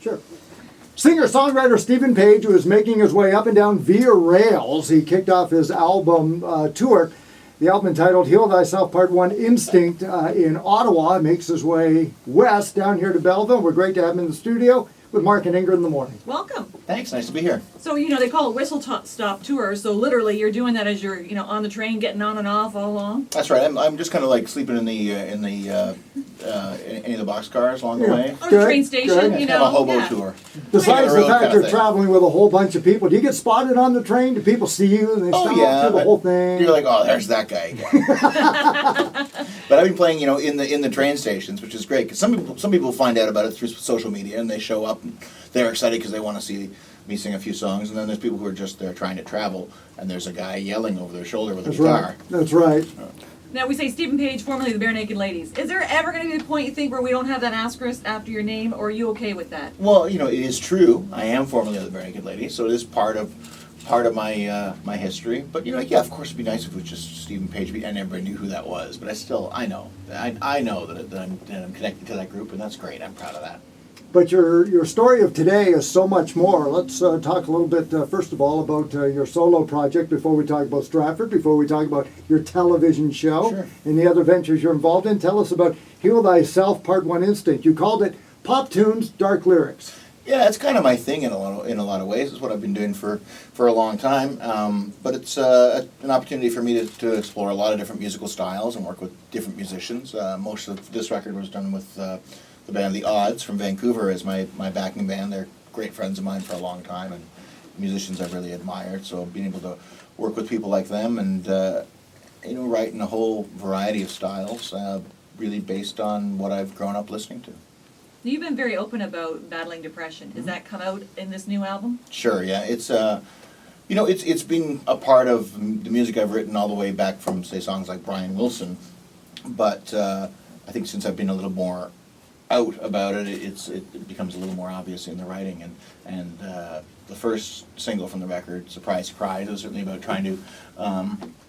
Sure. Singer-songwriter Stephen Page, who is making his way up and down via rails, he kicked off his album tour. The album entitled Heal Thyself Part 1 Instinct in Ottawa makes his way west down here to Belleville. We're great to have him in the studio with Mark and Ingrid in the morning. Welcome. Thanks, nice to be here. So, they call it whistle-stop tours, so literally you're doing that as you're, on the train, getting on and off all along? That's right, I'm just kind of like sleeping in any of the boxcars along the way. Or the train station, Kind of a hobo tour. Besides the fact kind you're of traveling with a whole bunch of people, do you get spotted on the train? Do people see you and they stop through the whole thing? You're like, oh, there's that guy again. But I've been playing, in the train stations, which is great, because some people find out about it through social media, and they show up, and they're excited because they want to see me sing a few songs, and then there's people who are just there trying to travel, and there's a guy yelling over their shoulder with a guitar. Right. That's right. Now, we say Stephen Page, formerly the Bare Naked Ladies. Is there ever going to be a point you think where we don't have that asterisk after your name, or are you okay with that? Well, it is true. I am formerly of the Bare Naked Ladies, so it is part of my history. But yeah, of course, it'd be nice if it was just Stephen Page, and everybody knew who that was. But I know that I'm connected to that group, and that's great. I'm proud of that. But your story of today is so much more. Let's talk a little bit, first of all, about your solo project before we talk about Stratford, before we talk about your television show Sure. and the other ventures you're involved in. Tell us about Heal Thyself Part 1 Instinct. You called it Pop Tunes, Dark Lyrics. Yeah, it's kind of my thing in a lot of ways. It's what I've been doing for a long time. But it's an opportunity for me to explore a lot of different musical styles and work with different musicians. Most of this record was done with the band The Odds from Vancouver as my backing band. They're great friends of mine for a long time and musicians I've really admired. So being able to work with people like them and write in a whole variety of styles, really based on what I've grown up listening to. You've been very open about battling depression. Does that come out in this new album? Sure, yeah. It's it's been a part of the music I've written all the way back from, say, songs like Brian Wilson. But I think since I've been a little more out about it, it becomes a little more obvious in the writing. And the first single from the record, Surprise, Surprise, was certainly about trying to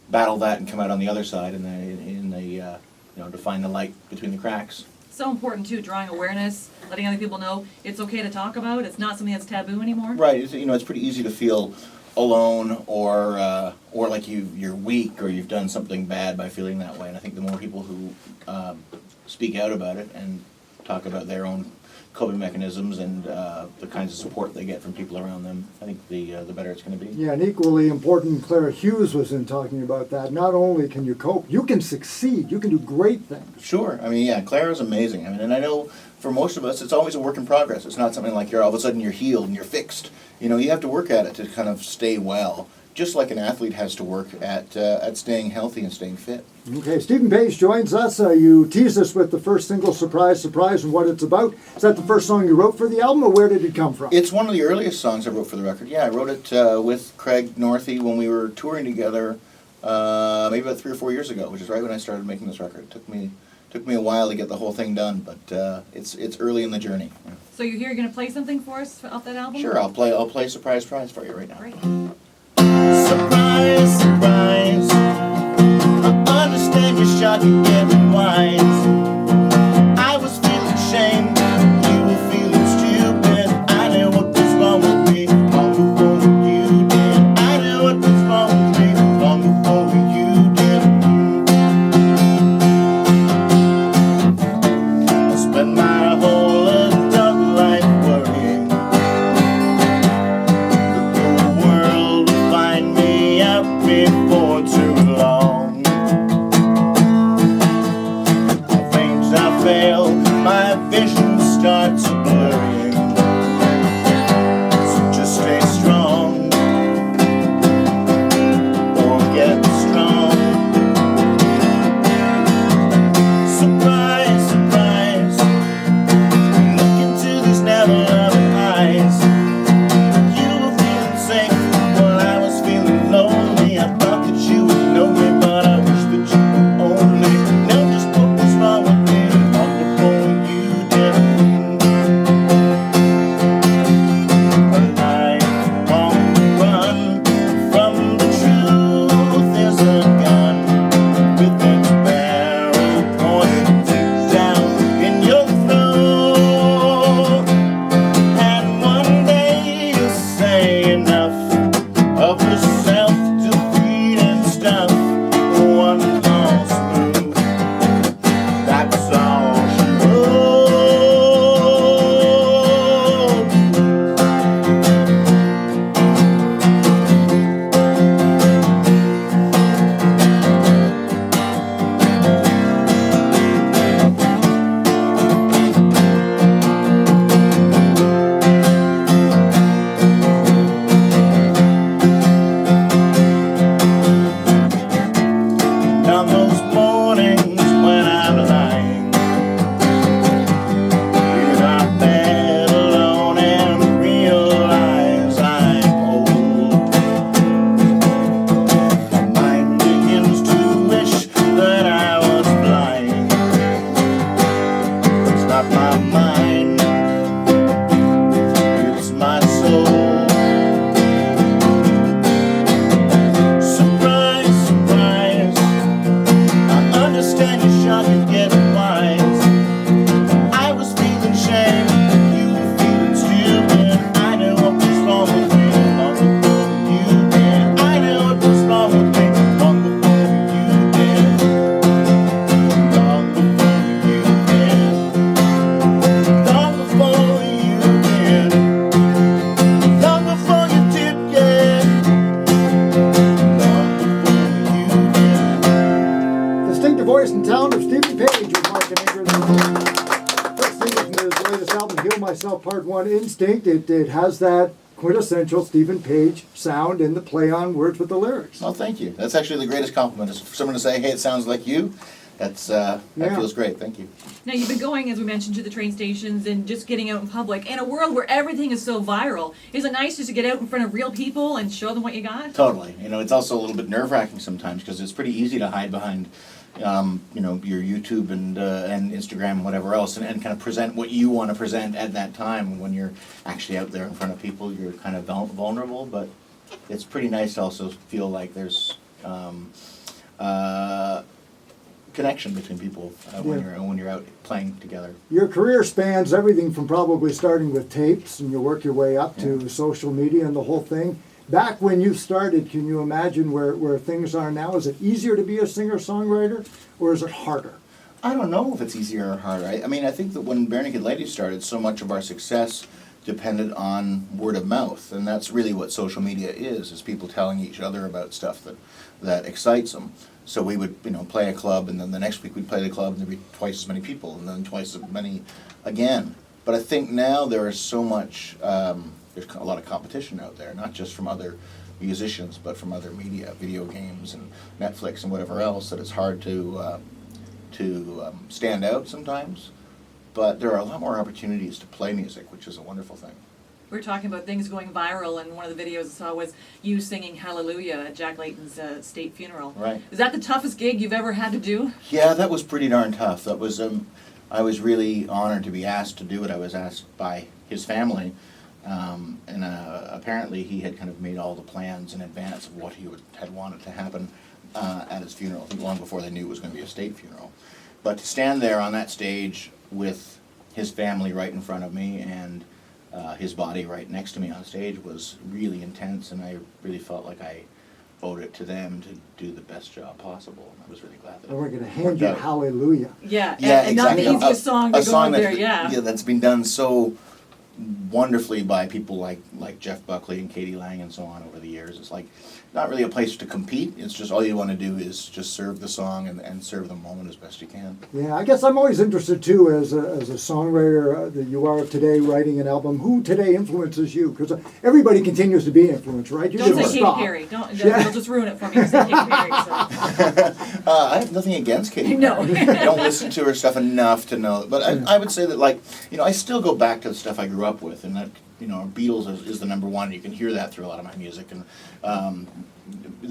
battle that and come out on the other side to find the light between the cracks. So important too, drawing awareness, letting other people know it's okay to talk about. It's not something that's taboo anymore. Right. It's pretty easy to feel alone or like you're weak or you've done something bad by feeling that way. And I think the more people who speak out about it and talk about their own coping mechanisms and the kinds of support they get from people around them, I think the better it's going to be. Yeah, and equally important, Clara Hughes was in talking about that. Not only can you cope, you can succeed. You can do great things. Sure. Clara's amazing. And I know for most of us, it's always a work in progress. It's not something like all of a sudden you're healed and you're fixed. You have to work at it to kind of stay well, just like an athlete has to work at staying healthy and staying fit. Okay, Stephen Page joins us. You teased us with the first single, Surprise, Surprise, and what it's about. Is that the first song you wrote for the album, or where did it come from? It's one of the earliest songs I wrote for the record. Yeah, I wrote it with Craig Northey when we were touring together maybe about 3 or 4 years ago, which is right when I started making this record. It took me a while to get the whole thing done, but it's early in the journey. So you're going to play something for us off that album? Sure, I'll play Surprise, Surprise for you right now. Great. Surprise, surprise, I understand your shock and getting wise. I was feeling shame, you were feeling stupid. I knew what was wrong with me long before you did. I knew what was wrong with me long before you did. I spent my whole adult life worrying the world would find me out before too long. One Instinct, it has that quintessential Stephen Page sound and the play on words with the lyrics. Well, thank you. That's actually the greatest compliment, is for someone to say, hey, it sounds like you. That feels great. Thank you. Now, you've been going, as we mentioned, to the train stations and just getting out in public. In a world where everything is so viral, is it nice just to get out in front of real people and show them what you got? Totally. It's also a little bit nerve-wracking sometimes, because it's pretty easy to hide behind, your YouTube and Instagram and whatever else, and kind of present what you want to present at that time. When you're actually out there in front of people, you're kind of vulnerable, but it's pretty nice to also feel like there's connection between people when you're out playing together. Your career spans everything from probably starting with tapes, and you work your way up to social media and the whole thing. Back when you started, can you imagine where things are now? Is it easier to be a singer-songwriter, or is it harder? I don't know if it's easier or harder. I think that when Bare Naked Ladies started, so much of our success depended on word of mouth, and that's really what social media is people telling each other about stuff that excites them. So we would, play a club, and then the next week we'd play the club, and there'd be twice as many people, and then twice as many again. But I think now there is so much, there's a lot of competition out there, not just from other musicians, but from other media, video games and Netflix and whatever else, that it's hard to stand out sometimes. But there are a lot more opportunities to play music, which is a wonderful thing. We were talking about things going viral, and one of the videos I saw was you singing Hallelujah at Jack Layton's state funeral. Right. Is that the toughest gig you've ever had to do? Yeah, that was pretty darn tough. That was I was really honored to be asked to do it. I was asked by his family, and apparently he had kind of made all the plans in advance of what he had wanted to happen at his funeral, I think long before they knew it was going to be a state funeral. But to stand there on that stage with his family right in front of me and his body right next to me on stage was really intense, and I really felt like I owed it to them to do the best job possible. And I was really glad that And we're going to hand you worked out. Hallelujah. Yeah, Yeah, and not exactly. the easiest song to A go song out there, that's, that's been done so wonderfully by people like Jeff Buckley and Katie Lang and so on over the years. It's like not really a place to compete. It's just all you want to do is just serve the song and serve the moment as best you can. Yeah, I guess I'm always interested too, as a songwriter that you are today, writing an album. Who today influences you? Because everybody continues to be influenced, right? You Don't never say Katy stop. Perry. You'll just ruin it for me. You say Katy Perry. So. I have nothing against Katie. No. I don't listen to her stuff enough to know. But I would say that, I still go back to the stuff I grew up with, and that, Beatles is the number one. You can hear that through a lot of my music, and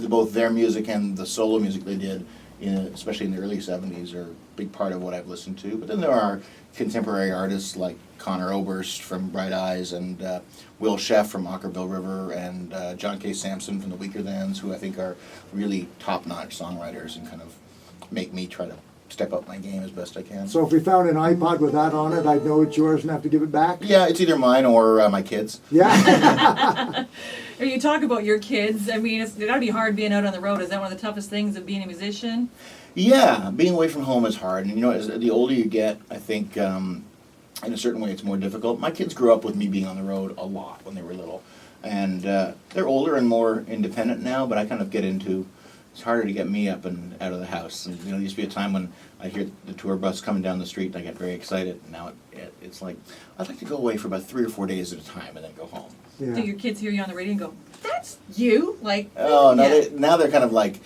both their music and the solo music they did, especially in the early 70s, are a big part of what I've listened to. But then there are contemporary artists like Conor Oberst from Bright Eyes, and Will Sheff from Ockerville River, and John K. Sampson from the Weaker Thans, who I think are really top-notch songwriters and kind of make me try to step up my game as best I can. So if we found an iPod with that on it, I'd know it's yours and have to give it back? Yeah, it's either mine or my kids. Yeah. You talk about your kids. It's got to be hard being out on the road. Is that one of the toughest things of being a musician? Yeah, being away from home is hard. And, as the older you get, I think in a certain way it's more difficult. My kids grew up with me being on the road a lot when they were little. And they're older and more independent now, but I kind of get into... It's harder to get me up and out of the house. And, there used to be a time when I hear the tour bus coming down the street and I get very excited. Now it's like, I'd like to go away for about 3 or 4 days at a time and then go home. Yeah. Do your kids hear you on the radio and go, "That's you"? Oh, yeah. now they're kind of like,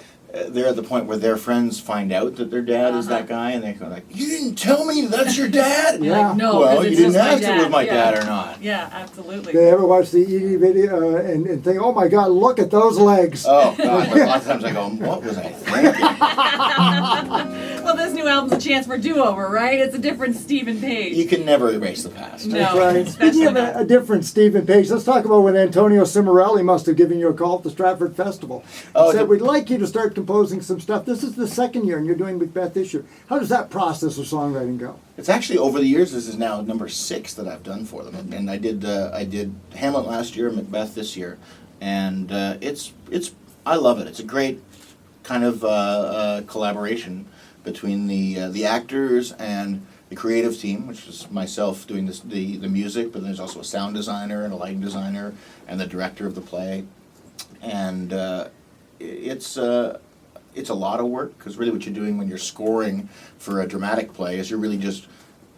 they're at the point where their friends find out that their dad is that guy, and they go like, "You didn't tell me that's your dad?" You're like, no, Well, 'cause you it's didn't just my ask if it was my Yeah. dad or not. Yeah, absolutely. They ever watch the Edie video and think, oh my God, look at those legs? Oh, God. A lot of times I go, what was I thinking? Well, this new album's a chance for do-over, right? It's a different Stephen Page. You can never erase the past. No. That's right. especially Speaking of not. a different Stephen Page, let's talk about when Antonio Cimarelli must have given you a call at the Stratford Festival. Oh, He said, did- we'd like you to start composing some stuff. This is the second year, and you're doing Macbeth this year. How does that process of songwriting go? It's actually over the years. This is now number 6 that I've done for them, and I did Hamlet last year, Macbeth this year, and it's I love it. It's a great kind of collaboration between the actors and the creative team, which is myself doing the music, but there's also a sound designer and a lighting designer and the director of the play, and it's a lot of work, because really what you're doing when you're scoring for a dramatic play is you're really just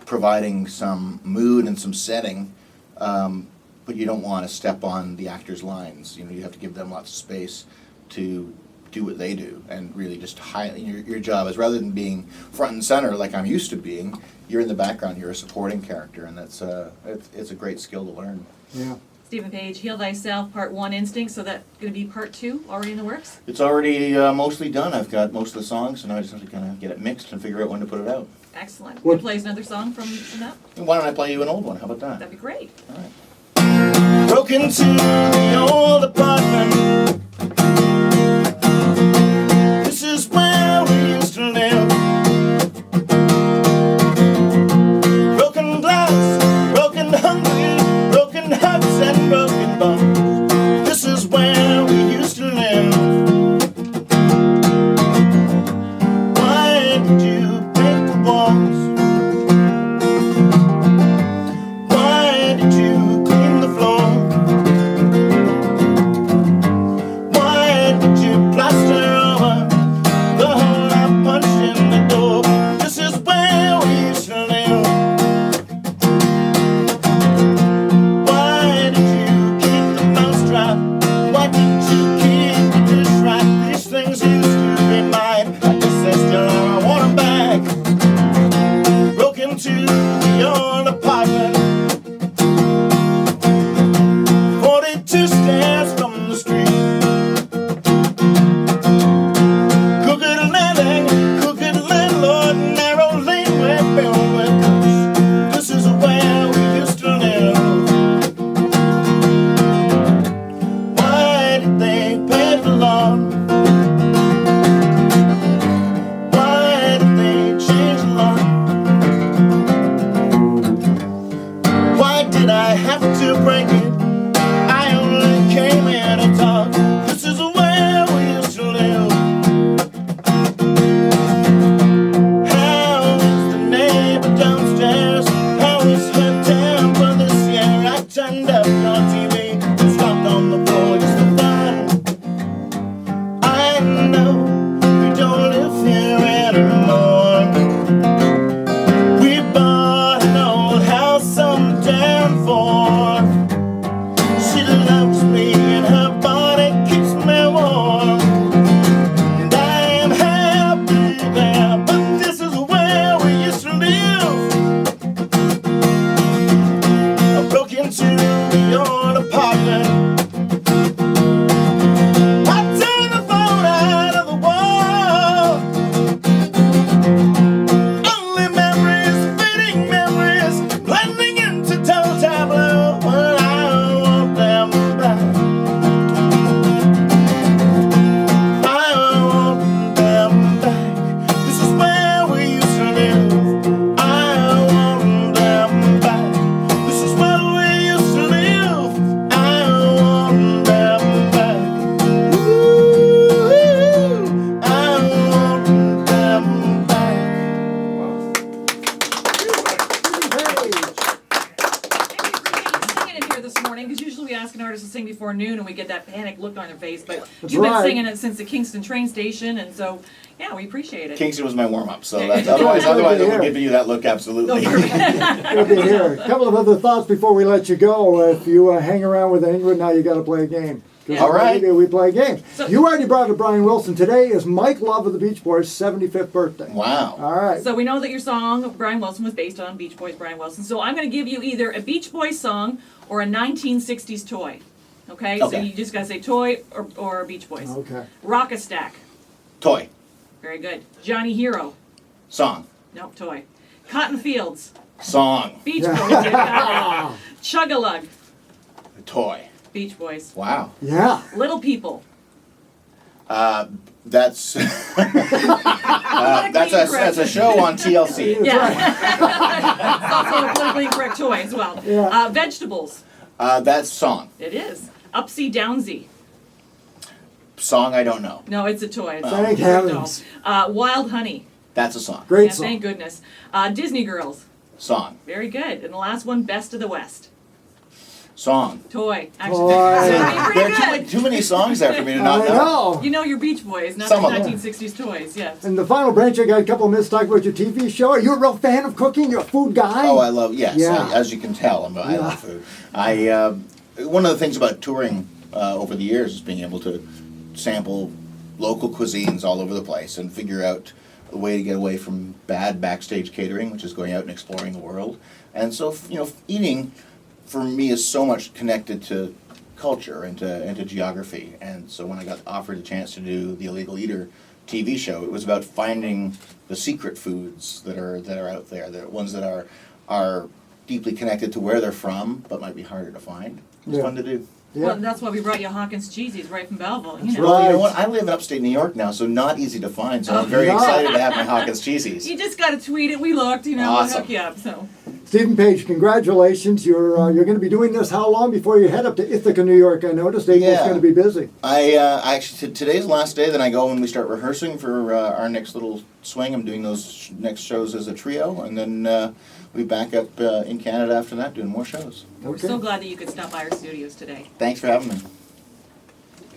providing some mood and some setting but you don't want to step on the actors' lines. You know, you have to give them lots of space to do what they do, and really just highlight your job is, rather than being front and center like I'm used to being, you're in the background, you're a supporting character, and that's it's a great skill to learn. Yeah. Stephen Page, Heal Thyself, Part 1, Instinct, so that's going to be Part 2 already in the works? It's already mostly done. I've got most of the songs, so now I just have to kind of get it mixed and figure out when to put it out. Excellent. What- Who plays another song from that? Why don't I play you an old one? How about that? That'd be great. All right. Broke into the old apartment. This is where we used to live. Broken glass, broken hungry, broken hearts and broken bones. This is where we used to live. Why did you paint the walls? Why did you clean the floor? Why did you plaster over the hole I punched in the door? This is where we used to live. Why did you keep the mousetrap? Why did you keep the dish right? These things used to be mine. I guess they still are. I want 'em back. Broke into the old apartment, 42 stairs from the street. Crooked landing, crooked landlord, narrow laneway filled with cooks. This is where we used to live. Why did they pave the lawn? Why did they change the law? Why did I have to break it? I only came here to talk. This is where we used to live. How is the neighbor downstairs? How is her temper this year? I turned up your TV and stopped on the floor just for fun. I know we don't live here anymore. We bought an old house on Danforth. She loves me and her body keeps me warm. And I am happy there, but this is where we used to live. I broke into the old apartment. I turned the phone out of the wall. Only memories, fading memories, blending into dull tableau. Well, I want them back. I want them back. This is where we used to live. I want them back. This is where we used to live. I want them back. Ooh, I want them back. Singing in here this morning, because usually we ask an artist to sing before noon and we get that panic look on their face, but That's you've been right. singing it since the Kingston train station, and so, yeah, we appreciate it. Kingston was my warm-up, so Yeah. that's, otherwise I would Yeah. give you that look, No, absolutely. perfect. Good to hear. A couple of other thoughts before we let you go. If you hang around with Ingrid, now you got to play a game. 'Cause Yeah. All right. We play games. So- You already brought up Brian Wilson. Today is Mike Love of the Beach Boys' 75th birthday. Wow. All right. So we know that your song, Brian Wilson, was based on Beach Boys' Brian Wilson. So I'm going to give you either a Beach Boys song or a 1960s toy. Okay? So Okay. you just got to say toy or Beach Boys. Okay. Rock-a-Stack. Toy. Very good. Johnny Hero. Song. No, toy. Cotton Fields. Song. Beach Boys. Yeah. Chug-a-lug. Toy. Beach Boys. Wow. Yeah. Little People. That's that's a show on TLC. Yeah. It's also a politically incorrect toy as well. Yeah. Vegetables. That's song. It is. Upsy Downsy. Song I don't know. No, it's a toy. It's Thank a heavens. doll. Wild Honey. That's a song. Great Yeah, song. thank goodness. Disney Girls. Song. Very good. And the last one, Best of the West. Song. Toy. Actually, Toy. that'd be There pretty are good. too many songs there for me to not I know. know. You know your Beach Boys, not Some the of them. 1960s toys. Yeah. And the final branch, I got a couple of minutes to talk about your TV show. Are you a real fan of cooking? You're a food guy? Oh, I love, yes, Yeah. as you can tell, I love food. One of the things about touring over the years is being able to sample local cuisines all over the place and figure out a way to get away from bad backstage catering, which is going out and exploring the world. And so, eating for me is so much connected to culture and to geography. And so when I got offered a chance to do the Illegal Eater TV show, it was about finding the secret foods that are out there, the ones that are deeply connected to where they're from, but might be harder to find. It's Yeah. fun to do. Yeah. Well, that's why we brought you Hawkins Cheesies right from Belleville. You That's know. Well, you know Right. what? I live in upstate New York now, so not easy to find. So I'm very Yeah. excited to have my Hawkins Cheesies. You just got to tweet it. We looked, we'll Awesome. hook you up. So Stephen Page, congratulations. You're going to be doing this how long before you head up to Ithaca, New York? I noticed April's Yeah. going to be busy. I actually today's the last day. Then I go and we start rehearsing for our next little swing. I'm doing those next shows as a trio, and then we'll be back up in Canada after that doing more shows. we're so glad that you could stop by our studios today. Thanks for having me.